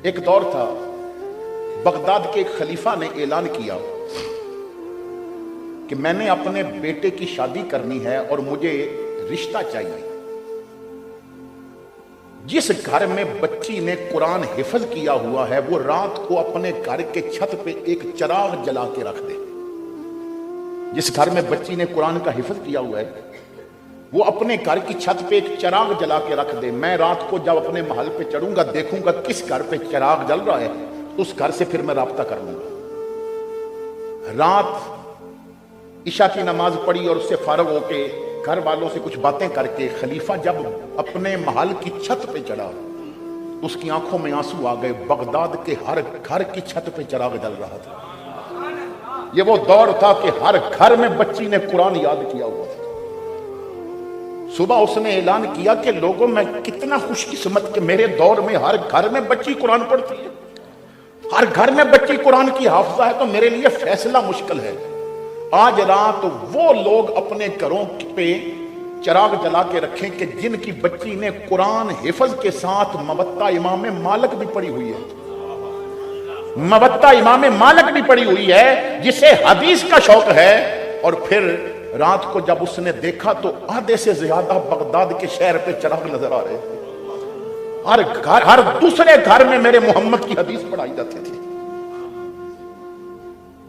ایک دور تھا، بغداد کے ایک خلیفہ نے اعلان کیا کہ میں نے اپنے بیٹے کی شادی کرنی ہے اور مجھے رشتہ چاہیے۔ جس گھر میں بچی نے قرآن حفظ کیا ہوا ہے وہ رات کو اپنے گھر کے چھت پہ ایک چراغ جلا کے رکھ دے۔ جس گھر میں بچی نے قرآن کا حفظ کیا ہوا ہے وہ اپنے گھر کی چھت پہ ایک چراغ جلا کے رکھ دے۔ میں رات کو جب اپنے محل پہ چڑھوں گا دیکھوں گا کس گھر پہ چراغ جل رہا ہے، اس گھر سے پھر میں رابطہ کر لوں گا۔ رات عشاء کی نماز پڑھی اور اس سے فارغ ہو کے گھر والوں سے کچھ باتیں کر کے خلیفہ جب اپنے محل کی چھت پہ چڑھا تو اس کی آنکھوں میں آنسو آ گئے۔ بغداد کے ہر گھر کی چھت پہ چراغ جل رہا تھا۔ یہ وہ دور تھا کہ ہر گھر میں بچی نے قرآن یاد کیا ہوا تھا۔ صبح اس نے اعلان کیا کہ لوگوں میں کتنا خوش قسمت کہ میرے دور میں ہر گھر میں بچی قرآن پڑھتی ہے، ہر گھر میں بچی قرآن کی حافظہ ہے، تو میرے لیے فیصلہ مشکل ہے۔ آج رات وہ لوگ اپنے گھروں پہ چراغ جلا کے رکھیں کہ جن کی بچی نے قرآن حفظ کے ساتھ موطا امام مالک بھی پڑھی ہوئی ہے، موطا امام مالک بھی پڑھی ہوئی ہے، جسے حدیث کا شوق ہے۔ اور پھر رات کو جب اس نے دیکھا تو آدھے سے زیادہ بغداد کے شہر پہ چراغ نظر آ رہے تھے۔ ہر دوسرے گھر میں میرے محمد کی حدیث پڑھائی جاتی تھی۔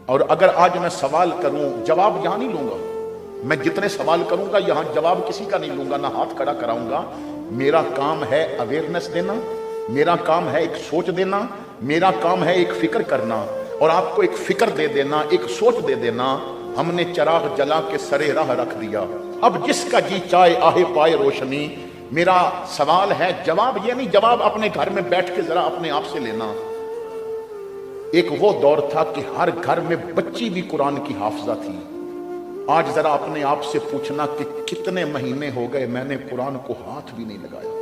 اور اگر آج میں سوال کروں، جواب یہاں نہیں لوں گا، میں جتنے سوال کروں گا یہاں جواب کسی کا نہیں لوں گا، نہ ہاتھ کھڑا کراؤں گا۔ میرا کام ہے اویئرنیس دینا، میرا کام ہے ایک سوچ دینا، میرا کام ہے ایک فکر کرنا اور آپ کو ایک فکر دے دینا، ایک سوچ دے دینا۔ ہم نے چراغ جلا کے سرے راہ رکھ دیا، اب جس کا جی چاہے آہے پائے روشنی۔ میرا سوال ہے، جواب یہ نہیں، جواب اپنے گھر میں بیٹھ کے ذرا اپنے آپ سے لینا۔ ایک وہ دور تھا کہ ہر گھر میں بچی بھی قرآن کی حافظہ تھی۔ آج ذرا اپنے آپ سے پوچھنا کہ کتنے مہینے ہو گئے میں نے قرآن کو ہاتھ بھی نہیں لگایا،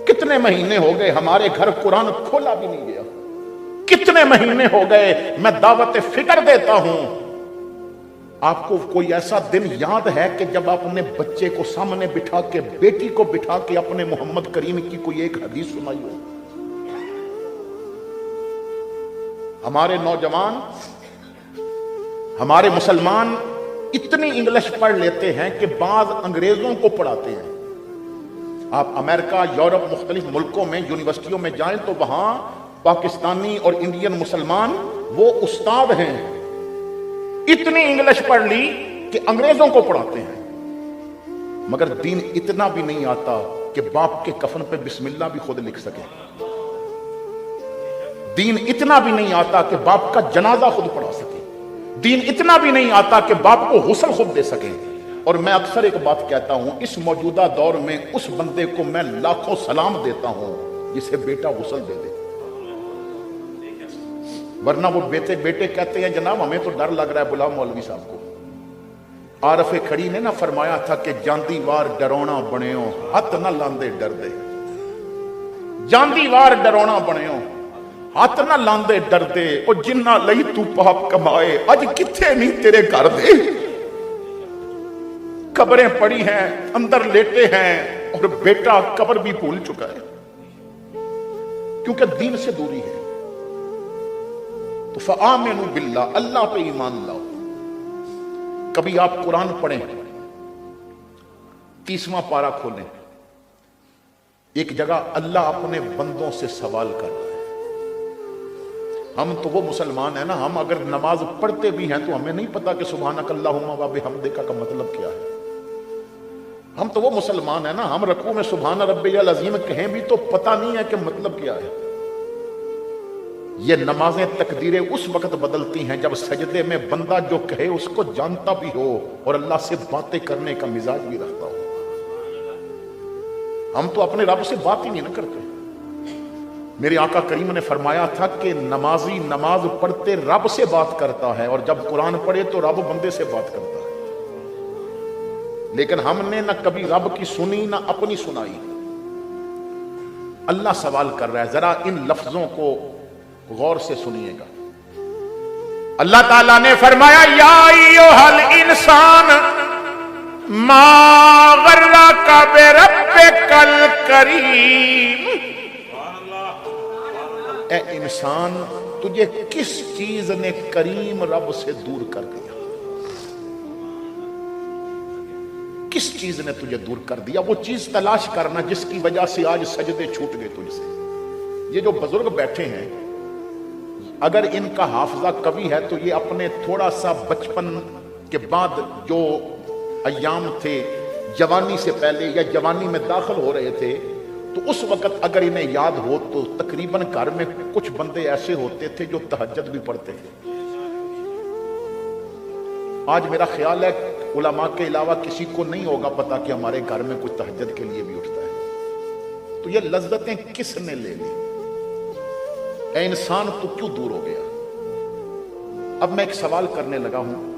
کتنے مہینے ہو گئے ہمارے گھر قرآن کھولا بھی نہیں گیا، کتنے مہینے ہو گئے میں دعوت فکر دیتا ہوں۔ آپ کو کوئی ایسا دن یاد ہے کہ جب آپ نے بچے کو سامنے بٹھا کے، بیٹی کو بٹھا کے اپنے محمد کریم کی کوئی ایک حدیث سنائی ہو؟ ہمارے نوجوان، ہمارے مسلمان اتنی انگلش پڑھ لیتے ہیں کہ بعض انگریزوں کو پڑھاتے ہیں۔ آپ امریکہ، یورپ، مختلف ملکوں میں یونیورسٹیوں میں جائیں تو وہاں پاکستانی اور انڈین مسلمان وہ استاد ہیں، اتنی انگلش پڑھ لی کہ انگریزوں کو پڑھاتے ہیں، مگر دین اتنا بھی نہیں آتا کہ باپ کے کفن پہ بسم اللہ بھی خود لکھ سکے، دین اتنا بھی نہیں آتا کہ باپ کا جنازہ خود پڑھا سکے، دین اتنا بھی نہیں آتا کہ باپ کو غسل خود دے سکے۔ اور میں اکثر ایک بات کہتا ہوں، اس موجودہ دور میں اس بندے کو میں لاکھوں سلام دیتا ہوں جسے بیٹا غسل دے دے، ورنہ وہ بیٹے کہتے ہیں جناب ہمیں تو ڈر لگ رہا ہے، بلاؤ مولوی صاحب کو۔ عارف کھڑی نے نہ فرمایا تھا کہ جاندی وار ڈرونا بنیو ہاتھ نہ لاندے ڈر دے، جاندی وار ڈرونا بنیو ہاتھ نہ لاندے ڈر دے، او جنہ لئی تو پاپ کمائے اج کتھے نہیں تیرے گھر دے۔ قبریں پڑی ہیں، اندر لیٹے ہیں اور بیٹا قبر بھی بھول چکا ہے کیونکہ دین سے دوری ہے۔ تو فآمنوا باللہ، اللہ پہ ایمان لاؤ۔ کبھی آپ قرآن پڑھیں، 30واں پارہ کھولیں، ایک جگہ اللہ اپنے بندوں سے سوال کر رہا ہے۔ ہم تو وہ مسلمان ہیں نا، ہم اگر نماز پڑھتے بھی ہیں تو ہمیں نہیں پتا کہ سبحانک اللہم و بحمدک کا مطلب کیا ہے۔ ہم تو وہ مسلمان ہیں نا، ہم رکوع میں سبحان ربی العظیم کہیں بھی تو پتہ نہیں ہے کہ مطلب کیا ہے۔ یہ نمازیں تقدیریں اس وقت بدلتی ہیں جب سجدے میں بندہ جو کہے اس کو جانتا بھی ہو اور اللہ سے باتیں کرنے کا مزاج بھی رکھتا ہو۔ ہم تو اپنے رب سے بات ہی نہیں نہ کرتے۔ میرے آقا کریم نے فرمایا تھا کہ نمازی نماز پڑھتے رب سے بات کرتا ہے، اور جب قرآن پڑھے تو رب بندے سے بات کرتا ہے۔ لیکن ہم نے نہ کبھی رب کی سنی نہ اپنی سنائی۔ اللہ سوال کر رہا ہے، ذرا ان لفظوں کو غور سے سنیے گا۔ اللہ تعالیٰ نے فرمایا یا ایھا الانسان ما غرک بربک الکریم، اے انسان تجھے کس چیز نے کریم رب سے دور کر دیا؟ کس چیز نے تجھے دور کر دیا؟ وہ چیز تلاش کرنا جس کی وجہ سے آج سجدے چھوٹ گئے تجھ سے۔ یہ جو بزرگ بیٹھے ہیں اگر ان کا حافظہ قوی ہے تو یہ اپنے تھوڑا سا بچپن کے بعد جو ایام تھے، جوانی سے پہلے یا جوانی میں داخل ہو رہے تھے، تو اس وقت اگر انہیں یاد ہو تو تقریباً گھر میں کچھ بندے ایسے ہوتے تھے جو تہجد بھی پڑھتے تھے۔ آج میرا خیال ہے علماء کے علاوہ کسی کو نہیں ہوگا پتا کہ ہمارے گھر میں کوئی تہجد کے لیے بھی اٹھتا ہے۔ تو یہ لذتیں کس نے لے لی؟ اے انسان تو کیوں دور ہو گیا؟ اب میں ایک سوال کرنے لگا ہوں،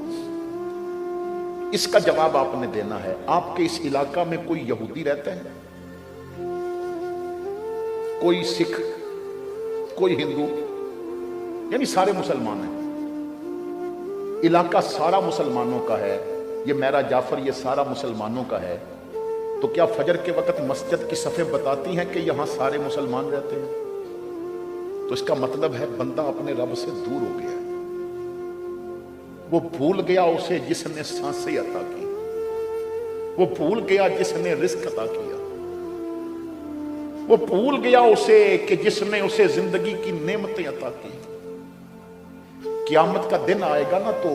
اس کا جواب آپ نے دینا ہے۔ آپ کے اس علاقہ میں کوئی یہودی رہتا ہے؟ کوئی سکھ؟ کوئی ہندو؟ یعنی سارے مسلمان ہیں؟ علاقہ سارا مسلمانوں کا ہے، یہ میرا جعفر یہ سارا مسلمانوں کا ہے، تو کیا فجر کے وقت مسجد کی صفیں بتاتی ہیں کہ یہاں سارے مسلمان رہتے ہیں؟ تو اس کا مطلب ہے بندہ اپنے رب سے دور ہو گیا، وہ بھول گیا اسے جس نے سانسیں عطا کی، وہ بھول گیا جس نے رزق عطا کیا، وہ بھول گیا اسے کہ جس نے اسے زندگی کی نعمتیں عطا کی۔ قیامت کا دن آئے گا نا تو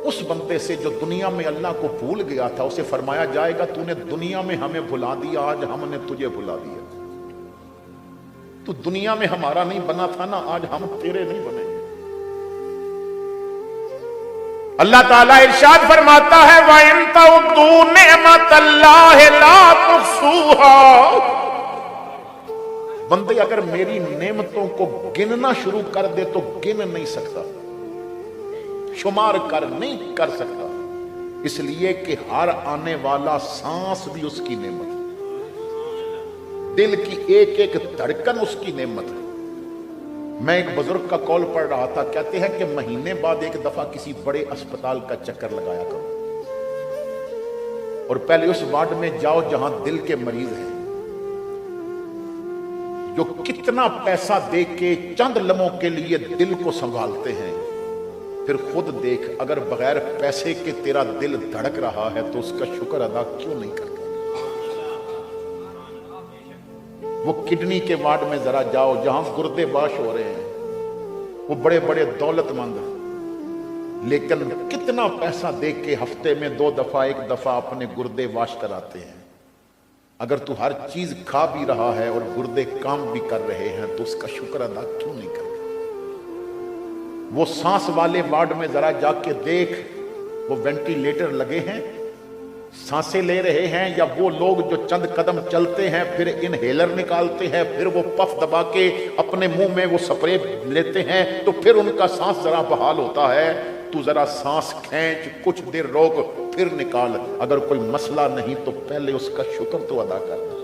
اس بندے سے جو دنیا میں اللہ کو بھول گیا تھا اسے فرمایا جائے گا تو نے دنیا میں ہمیں بھلا دیا، آج ہم نے تجھے بھلا دیا۔ تو دنیا میں ہمارا نہیں بنا تھا نا، آج ہم تیرے نہیں بنے گے۔ اللہ تعالیٰ ارشاد فرماتا ہے وَإِن تَعُدُّوا نِعْمَتَ اللَّهِ لَا تُحْصُوهَا۔ بندے اگر میری نعمتوں کو گننا شروع کر دے تو گن نہیں سکتا، شمار کر نہیں کر سکتا، اس لیے کہ ہر آنے والا سانس بھی اس کی نعمت ہے، دل کی ایک ایک دھڑکن اس کی نعمت ہے۔ میں ایک بزرگ کا قول پڑھ رہا تھا، کہتے ہیں کہ مہینے بعد ایک دفعہ کسی بڑے اسپتال کا چکر لگایا کرو اور پہلے اس وارڈ میں جاؤ جہاں دل کے مریض ہیں، جو کتنا پیسہ دے کے چند لمحوں کے لیے دل کو سنبھالتے ہیں، پھر خود دیکھ اگر بغیر پیسے کے تیرا دل دھڑک رہا ہے تو اس کا شکر ادا کیوں نہیں کرتا؟ وہ کڈنی کے وارڈ میں ذرا جاؤ جہاں گردے باش ہو رہے ہیں، وہ بڑے بڑے دولت مند ہیں لیکن کتنا پیسہ دے کے ہفتے میں 2 دفعہ 1 دفعہ اپنے گردے واش کراتے ہیں۔ اگر تو ہر چیز کھا بھی رہا ہے اور گردے کام بھی کر رہے ہیں تو اس کا شکر ادا کیوں نہیں کرتا؟ وہ سانس والے وارڈ میں ذرا جا کے دیکھ، وہ وینٹیلیٹر لگے ہیں، سانسیں لے رہے ہیں، یا وہ لوگ جو چند قدم چلتے ہیں پھر انہیلر نکالتے ہیں، پھر وہ پف دبا کے اپنے منہ میں وہ سپرے لیتے ہیں تو پھر ان کا سانس ذرا بحال ہوتا ہے۔ تو ذرا سانس کھینچ، کچھ دیر روک، پھر نکال۔ اگر کوئی مسئلہ نہیں تو پہلے اس کا شکر تو ادا کرنا۔